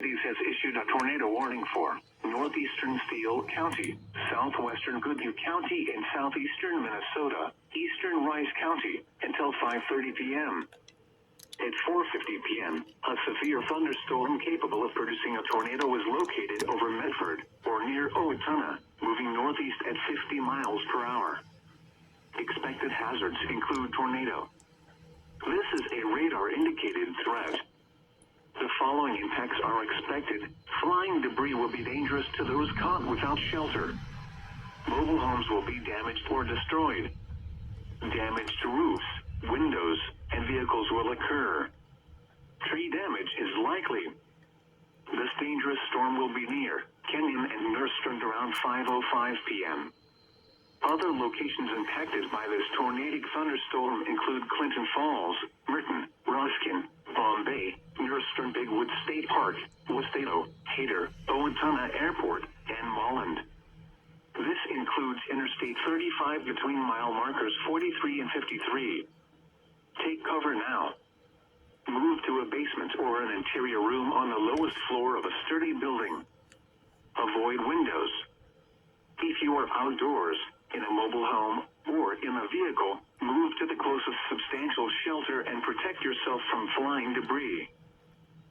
has issued a tornado warning for northeastern Steele County, southwestern Goodhue County, and southeastern Minnesota, eastern Rice County, until 5:30 p.m. At 4:50 p.m., a severe thunderstorm capable of producing a tornado was located over Medford, or near Owatonna, moving northeast at 50 miles per hour. Expected hazards include tornado. This is a radar-indicated threat. The following impacts are expected. Flying debris will be dangerous to those caught without shelter. Mobile homes will be damaged or destroyed. Damage to roofs, windows, and vehicles will occur. Tree damage is likely. This dangerous storm will be near Kenyon and Nerstrand around 5:05 p.m. Other locations impacted by this tornadic thunderstorm include Clinton Falls, Merton, Ruskin, Bombay, Nerstrand, Bigwood State Park, Westado, Hayter, Owatonna Airport, and Molland. This includes Interstate 35 between mile markers 43 and 53. Take cover now. Move to a basement or an interior room on the lowest floor of a sturdy building. Avoid windows. If you are outdoors, in a mobile home, or in a vehicle, move to the closest substantial shelter and protect yourself from flying debris.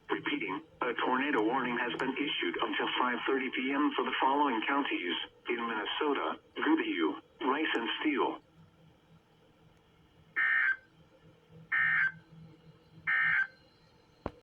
Repeating, a tornado warning has been issued until 5:30 p.m. for the following counties in Minnesota: Goodhue, Rice, and Steele.